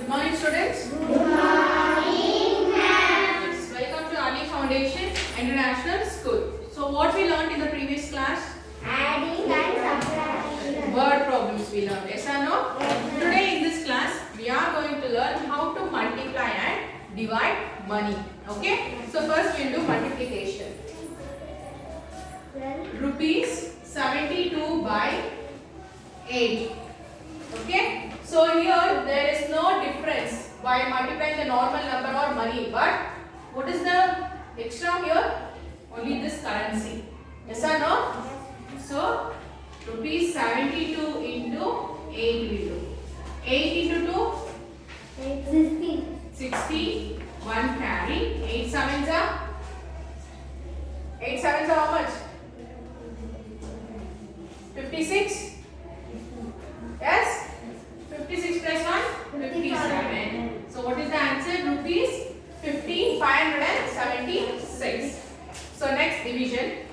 Good morning, students. Good morning, ma'am. Yes, welcome to Ali Foundation International School. So, what we learned in the previous class? Adding and subtraction. Word problems we learned. Yes or no? Yes, ma'am. Today in this class, we are going to learn how to multiply and divide money. Okay? So, first we will do multiplication. Rupees 72 by 8. Okay? So here there is no difference by multiplying the normal number or money. But what is the extra here? Only this currency. Yes or no? So rupees 72 into 8 we do. 8 into 2? 60. 1 carry. 8 sevens are? 8 sevens are how much? 56? Yes? 56 plus 1? 57. So what is the answer? Rupees 15,576. So next division.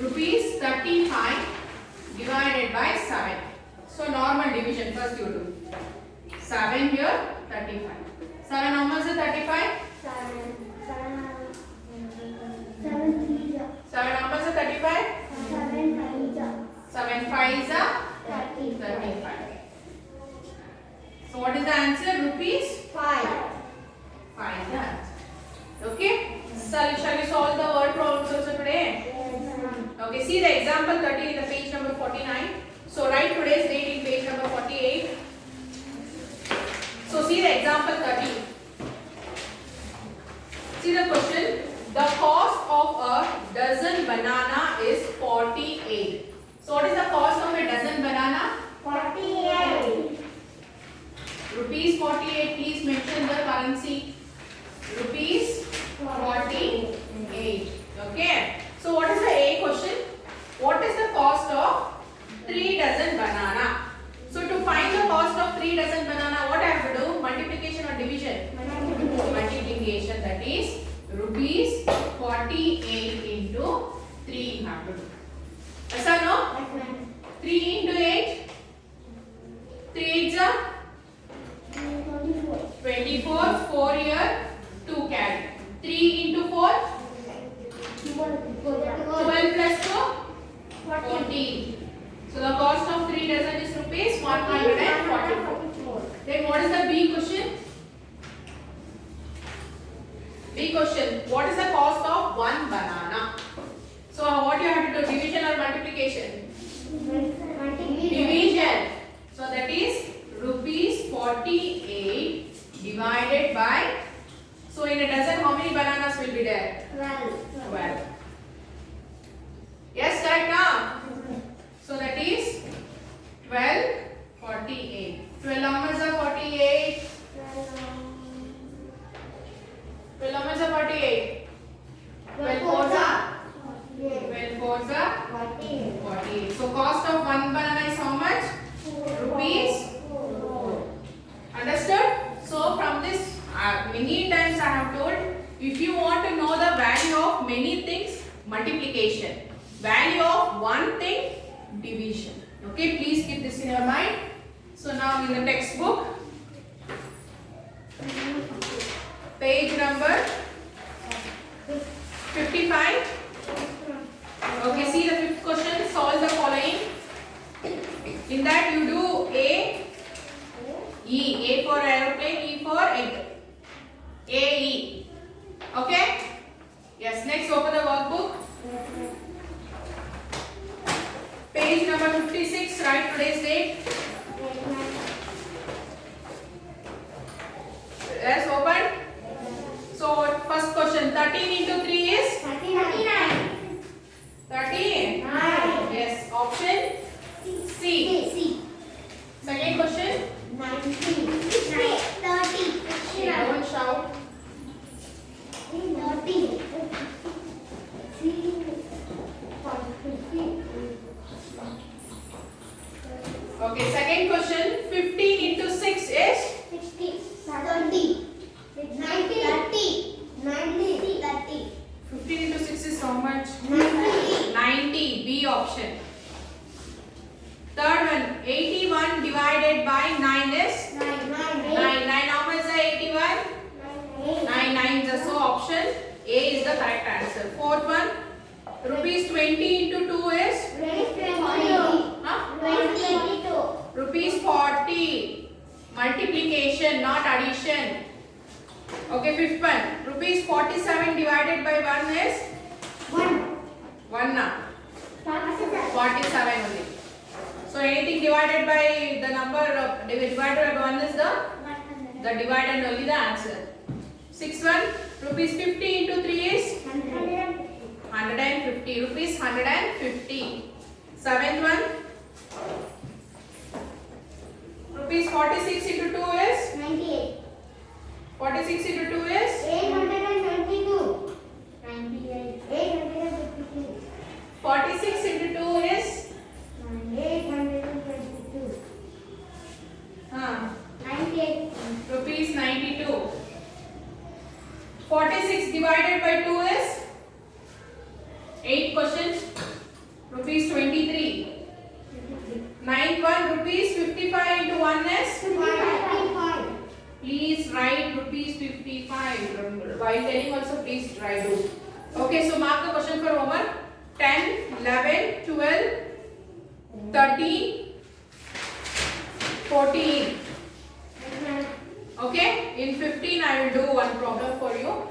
Rupees 35 divided by 7. So normal division first you do. 7 here, 35. 7 how much is 35? 7 how much is 35? 7 5 is a 35. So what is the answer? Rupees 5 is the answer. Okay. So shall we solve the word problems also today? Okay. See the example 30 in the page number 49. So write today's date in page number 48. So see the example 30. See the question. The cost of a dozen banana is 48. So what is the cost of a dozen banana? 48. Rupees 48. Please mention the currency. Rupees 48. Okay. So what is the A question? What is the cost of 3 dozen banana? So to find the cost of 3 dozen banana, what I have to do? Multiplication or division? Multiplication. That is rupees 48 into 3 you have to do. Yes or no? 3 into 8? 3 8s are 24. 4 here, 2 carry. 3 into 4? 12 plus 2? 14. So the cost of 3 dozen is rupees 144. Then what is the B question? B question. What is the cost of 1 banana? So what you have to do? Division or multiplication? Division. So that is rupees 48 divided by. So in a dozen, how many bananas will be there? 12. Yes, correct now? So that is 12, 48. 12 how much are 48? 12 how much are 48? 12 fours are? 12 fours are? 48. So cost of 1 banana is how much? Rupees 4. Understood? So from this many times I have told, if you want to know the value of many things, multiplication. Value of one thing, division. Okay, please keep this in your mind. So now in the textbook, page number 55. Okay, see the fifth question. Solve the following. In that you do A, E. A for aeroplane, E for egg. A, E. Okay? Yes, next open the workbook. Page number 56, write today's date. Yes, open. So, first question, 13 into 3 is? 39. 13? Yes, option C. Second question? 30. Okay, don't shout. 30. Okay, second question, 15 into 6 is? 60. 30. 90. 15 into 6 is how much? 90. 90, B option. Third one, 81 divided by 9 is? 9. option A is the correct answer. Fourth one, rupees 20 into 2 is huh? 22. Rupees 40. Multiplication, not addition. Okay, fifth one, rupees 47 divided by 1 is 1 na. 47 only. So anything divided by the number of divided by 1 is the dividend only the answer. Sixth one, rupees 50 into 3 is 150. Rupees 150. Seventh one, rupees 46 into 2 is 98. 46 into 2 is 822. 98. 852. 46 into 2 is 822. 98. rupees 92. 46 divided by 2 is 8 questions. Rupees 23. Ninth one, rupees 55 into 1 is 55. please write rupees 55. While telling also please try do. Okay, so mark the question for homework. 10, 11, 12, 13, 14. Okay, in 15 I will do one problem for you.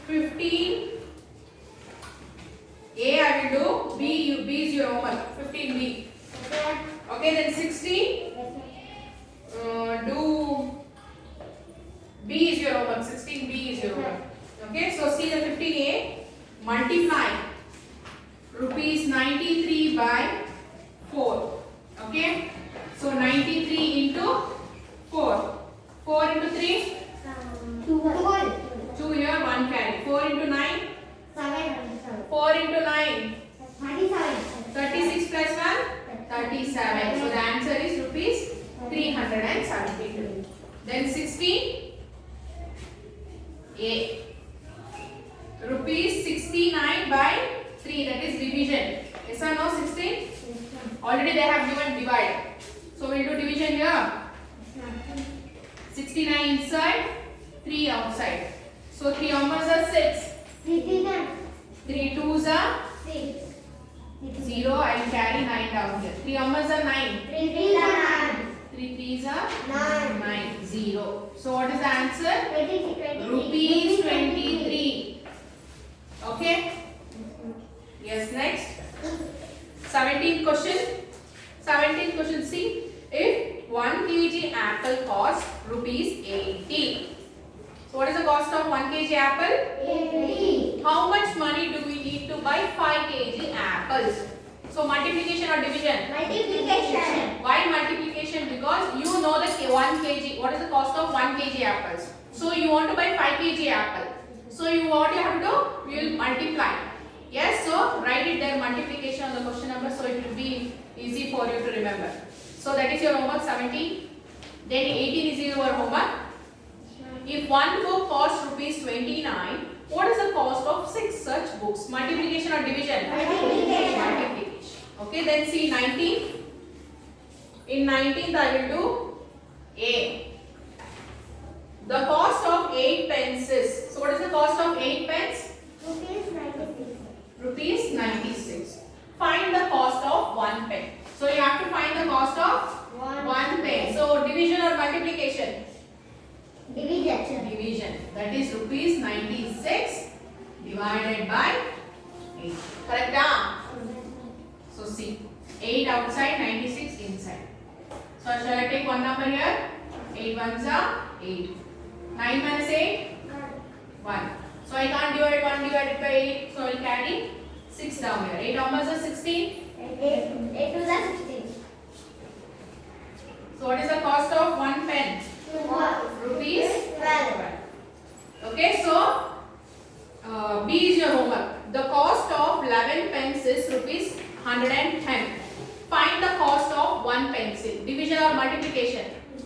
15 A I will do, B is your homework. 15B. Okay, then 16. Do B is your homework. 16B is your homework. Okay, so see the 15A. Multiply rupees 93 by 4. Okay, so 93 into 4. 4 into 3. 2 here, 1 carry. 4 into 9. 4 into 9. 36 plus 1. 37. So the answer is rupees 372. Then 16 A. Rupees 69 by 3, that is division. Yes or no? 16? Already they have given divide. So we will do division here. 69 inside, 3 outside. So 3 numbers are 6. 3 twos are 0. I will carry 9 down here. 3 numbers are 9. 3 threes are 9. 0. So what is the answer? Rupees 23. Okay. Yes, next. 17th question. 17th question. See, if 1 kg apple costs rupees 80. So what is the cost of 1 kg apple? How much money do we need to buy 5 kg apples? So multiplication or division? Why multiplication? Because you know that 1 kg. What is the cost of 1 kg apples? So you want to buy 5 kg apple. So what you have to do? You will multiply. Yes, so write it there, multiplication on the question number, so it will be easy for you to remember. So that is your homework 17. Then 18 is your homework. If one book costs rupees 29, what is the cost of 6 such books? Multiplication or division? Multiplication. Okay, then see 19. In 19th I will do A. The cost of 8 pence is. So what is the cost of 8 pence? Rupees 96. Find the cost of 1 pen. So you have to find the cost of 1 pen. So division or multiplication? Division. That is rupees 96 divided by 8. Correct? So see, 8 outside, 96 inside. So shall I take one number here? 8 ones are 8. 9 minus 8? 1. So I can't divide 1 divided by 8. So I will carry 6 down here. 8 numbers are 16. So what is the cost of 1 pen? Rupees 12. Okay, so B is your homework. The cost of 11 pence is rupees 110. Find the cost of 1 pencil. Division or multiplication?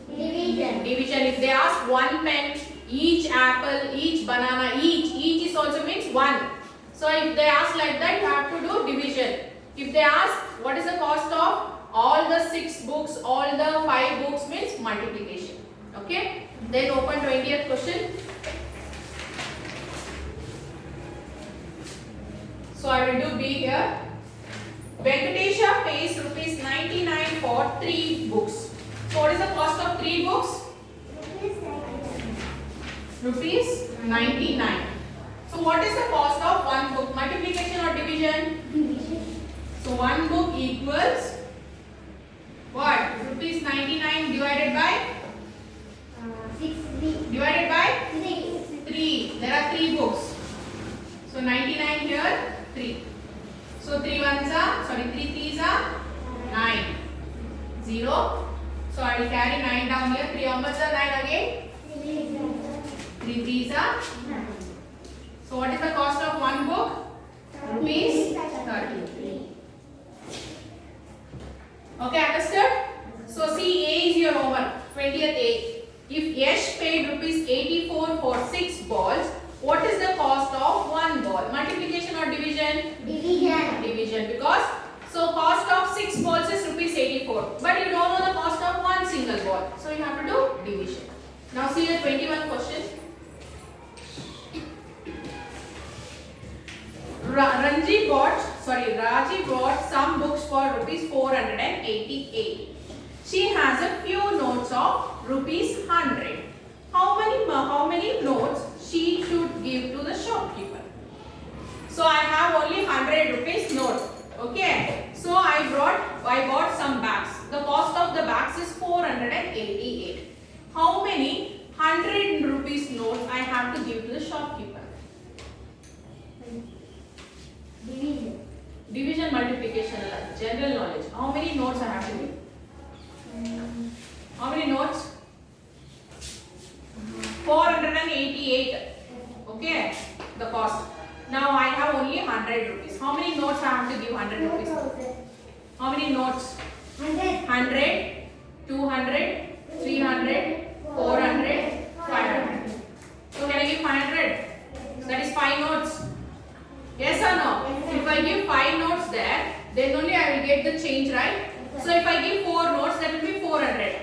Division. If they ask 1 pen, each apple, each banana, each is also means 1. So if they ask like that, you have to do division. If they ask what is the cost of all the 6 books, all the 5 books, means multiplication. Okay. Then open 20th question. here. Venkatesha pays rupees 99 for 3 books. So what is the cost of 3 books? Rupees 99. So what is the cost of 1 book? Multiplication or division? So 1 book equals what? Rupees 99 divided by? 3. Divided by 3. There are 3 books. So 99 here, 3. So 3 ones are, 3 threes are 9. 0. So I will carry 9 down here. 3 how much are 9 again? 3 threes are. So what is the cost of 1 book? Rupees 33. Okay, understood? So see, A is your homework. 20th A. If Yash paid rupees 84 for 6 balls, what is the cost of 1 ball? Multiplication or division? Division, because so cost of 6 balls is rupees 84, but you don't know the cost of 1 single ball, so you have to do division. Now see the 21 question. Raji bought some books for rupees 488. She has a few notes of rupees 100. How many notes she should give to the shopkeeper? So I have only 100 rupees note. Okay. So I bought some bags. The cost of the bags is 488. How many 100 rupees notes I have to give to the shopkeeper? Division, multiplication, general knowledge. How many notes I have to give? How many notes? 488. Okay, the cost. Now I have only 100 rupees. How many notes I have to give 100 rupees? How many notes? 100, 200, 300, 400, 500. So can I give 500? That is 5 notes. Yes or no? If I give 5 notes there, then only I will get the change, right? So if I give 4 notes, that will be 400.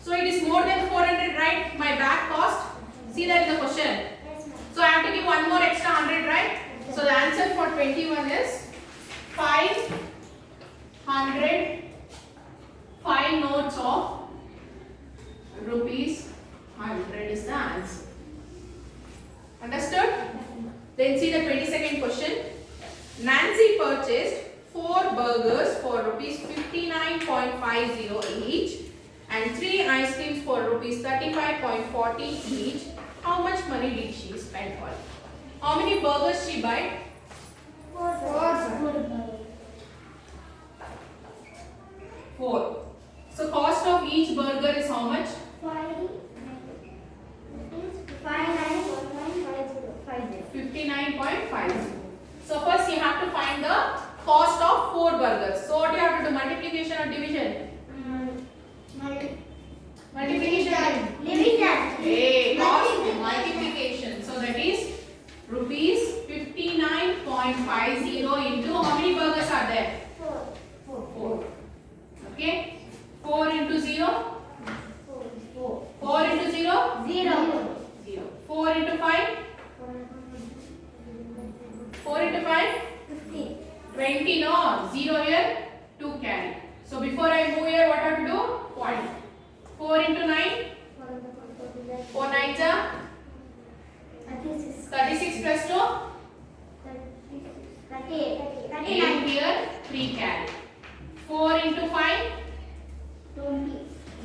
So it is more than 400, right? My bag cost. See that in the question. So I have to give one more extra 100, right? So the answer for 21 is 500. 5 notes of rupees 100 is the answer. Understood? Then see the 22nd question. Nancy purchased 4 burgers for rupees 59.50 each and 3 ice creams for rupees 35.40 each. How much money did she spend on? How many burgers she buy? 4. So cost of each burger is how much? 59.50. So first you have to find the cost of 4 burgers. So what you have to do? Multiplication or division? Multiplication. Hey, cost multiplication. So that is rupees 59.50 into how many burgers are there? 4. Okay. 4 into 0? 4 into 0? 0. 4 into 5? 4 into 5? 20, no? 0 here, 2 carry. So before I move here, what I have to do? Point. 4 into 9? 4 9s are? 36 plus 2? 8 here, 3 carry. 4 into 5?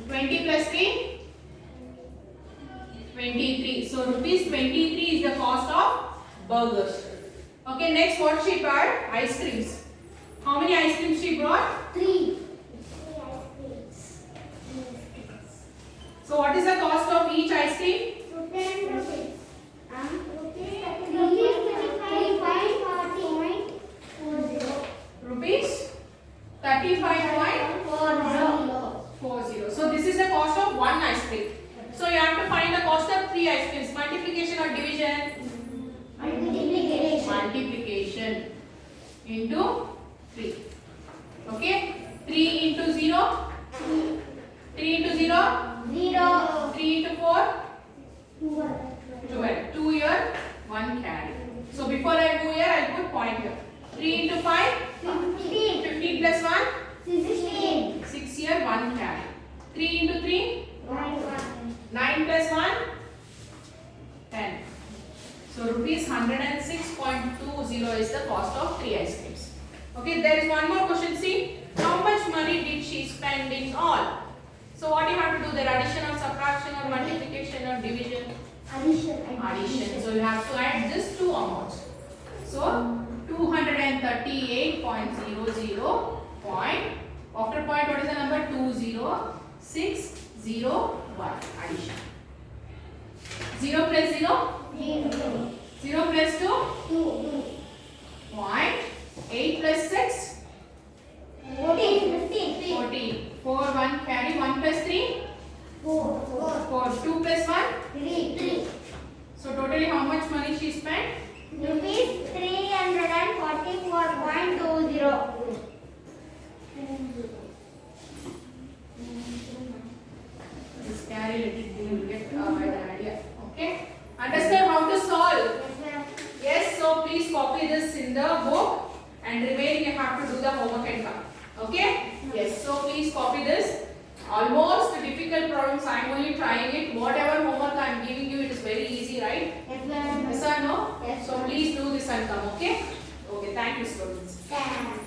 20 plus 3? 23. So rupees 23 is the cost of burgers. Okay, next what she bought? Ice creams. How many ice creams she brought? 3. So what is the cost of each ice cream? 10 rupees. Rupees 35.40. So this is the cost of 1 ice cream. So you have to find the cost of 3 ice creams. Multiplication or division? Multiplication into 3. Okay? 3 into 0? 3 into 0? 3 into 4? 12. 2 here, 1 carry. So before I go here, I'll put point here. 3 into 5? 15. 15 plus 1? 16. 6 here, 1 carry. 3 into 3? 9. 9 plus 1? 10. So rupees 106.20 is the cost of 3 ice creams. Okay, there is one more question. See, how much money did she spend in all? So what you have to do there? Addition or subtraction or multiplication or division? Addition. Addition. So you have to add these two amounts. So 238.00 point. After point, what is the number? 20601. Addition. 0 plus 0? 0. 0 plus 2? 2. Point. 8 plus 6? 14. 15. 14. 4, 1 carry. 1 plus 3? 4. 4. 2 plus 1? 3. So totally how much money she spent? Rupees 344.20. Just carry it. You will get an idea. Okay. Understand how to solve? Yes. So please copy this in the book, and remaining you have to do the homework and come. Okay. Yes. So please copy this. Almost difficult problems. I am only trying it. Whatever homework I am giving you, it is very easy, right? Yes or no? Yes. So please do this and come. Okay. Okay. Thank you, students. Yes.